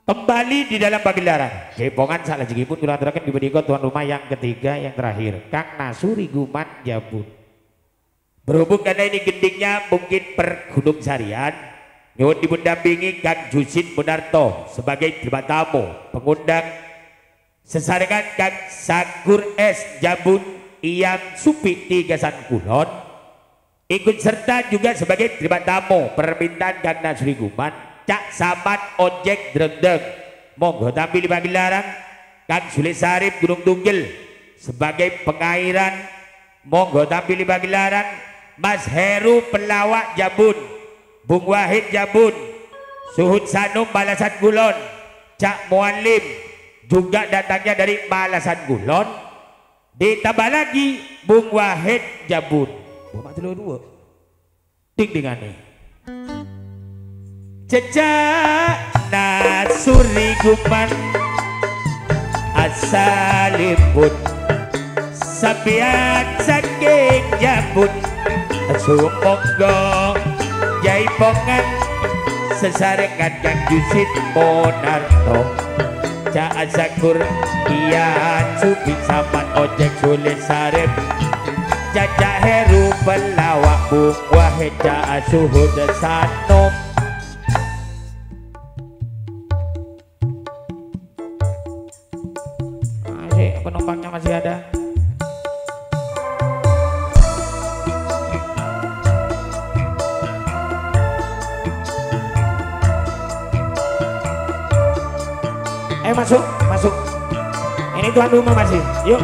Kembali di dalam pagelaran Jepongan salah jengipun kula aturaken dipun tuan rumah yang ketiga yang terakhir Kang Nasuri Guman Jabun. Berhubung karena ini gendingnya mungkin per Gunung Sarian, nyuwun dipun dampingi Kang Jusin Munarto sebagai terima tamu pengundang sesarengan Kang Sakur S Jabun Iyam Supi Tigasan Kulon ikut serta juga sebagai terima tamu permintaan Kang Nasuri Guman Cak Samat Ojek Drengdeng. Monggo tampil di pagelaran Kang Sule Sarip Gunung Tunggil sebagai pengairan. Monggo tampil di pagelaran Mas Heru Pelawak Jabun, Bung Wahid Jabun, Suhud Sanum Balasan Gulon, Cak Mualim juga datangnya dari Balasan Gulon. Ditambah lagi Bung Wahid Jabun. Bapak dua ding dingane. Jejak Nasuri Guman asalipun sampeyan saking Jabun sumangga jaipongan sesarengan Kang Jusin Monarto Cak Sakur Iyan Supi Saman Ojek Sule Sarip Cacak Heru Pelawak Bung Wahid Cak Suhud Sanom. Penumpangnya masih ada. Masuk, masuk. Ini tuan rumah masih. Yuk.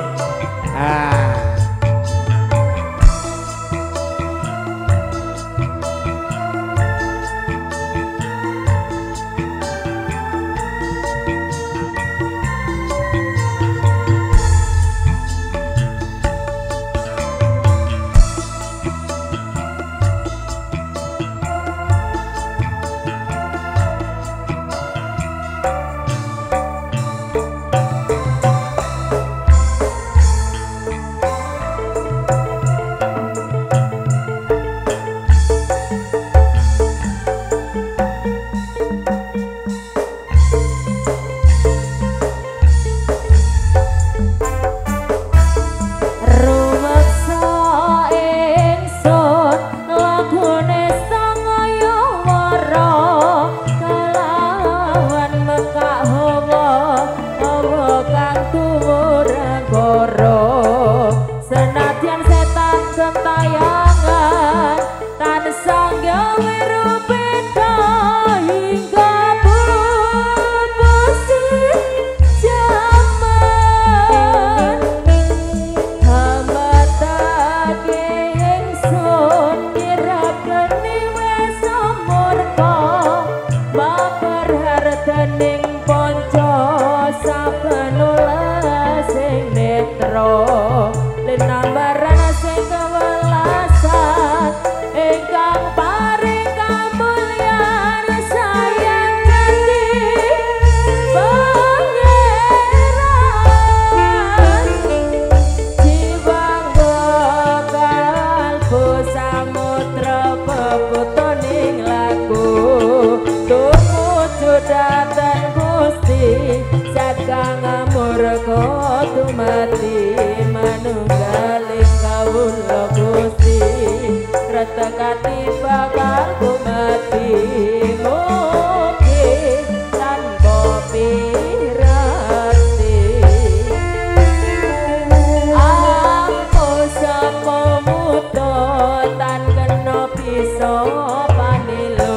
Panilo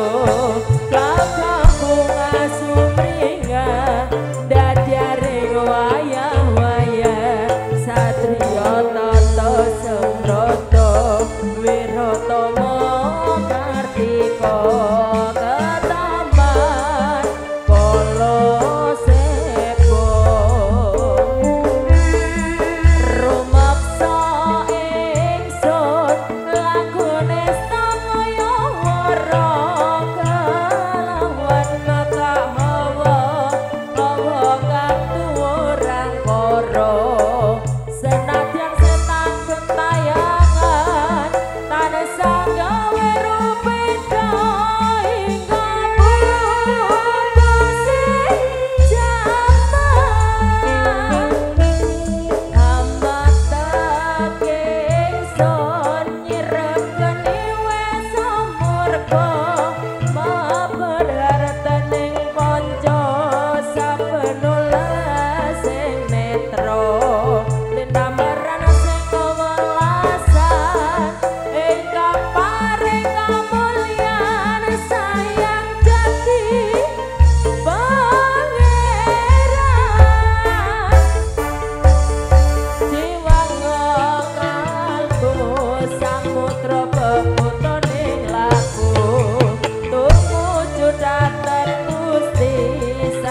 kakak bunga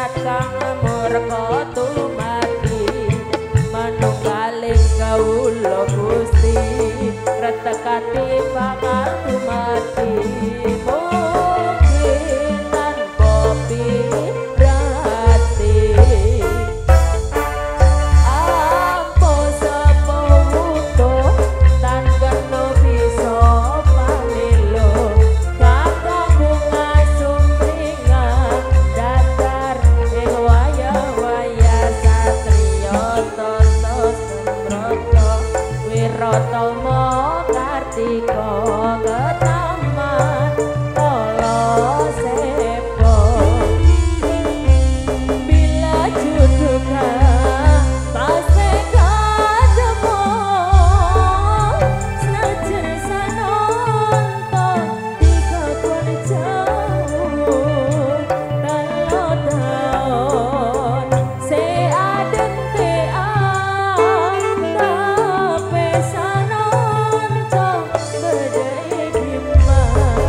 surat kang murka tumati manunggaling kawula Gusti retekati bakal tumati mungkin tanpa pirati apa sapa wutuh tan kena bisa pamilo kakang bunga sumpringan datar ing waya-waya satriya tata sembrata wiratama kartika ketaman kala sepo bila juduka pasti kademo senajan sanonton dikakon jauh kalau daun seaden teang tapi sanonton bedai gimana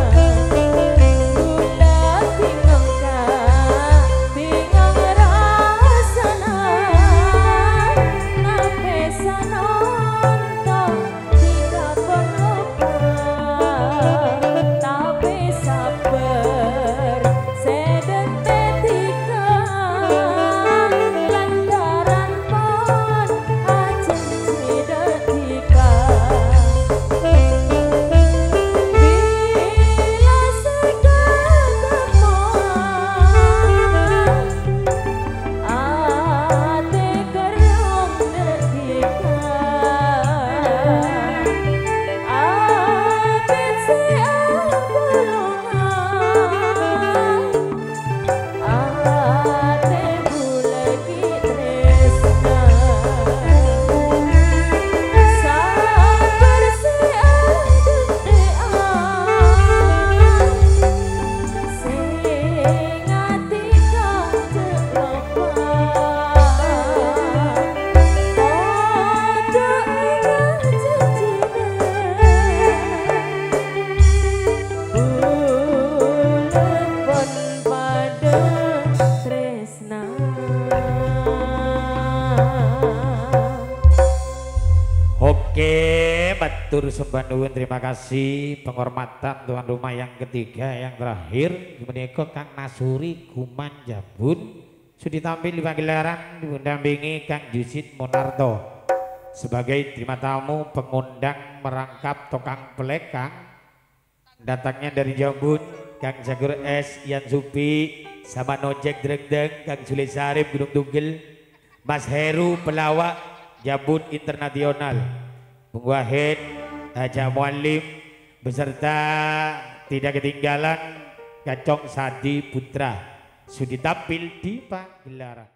gula bingung bingung rasana nape sanonton tidak perlukan tapi sabar sedente tikan lantaran pon ajen sidetika bila seketemuan ate kerong detika apit si abulungan ate buleki tresna sabar si adem dean sing ati kang celopan padha ingat janjine bulet pon padha tresna. Oke, matur sembah nuwun, terima kasih penghormatan tuan rumah yang ketiga yang terakhir menika Kang Nasuri Guman Jabun sudah tampil di pagelaran didampingi Kang Jusit Monarto sebagai terima tamu pengundang merangkap tokang pelekang datangnya dari Jabun Kang Jagur S Ian Supi sama Nojek Dregdeng Kang Sule Sarip Gunung Tugel Mas Heru pelawak Jabun Internasional Bung Wahid Haja Mualim beserta tidak ketinggalan Kacong Sadi Putra sudah tampil di pagelaran.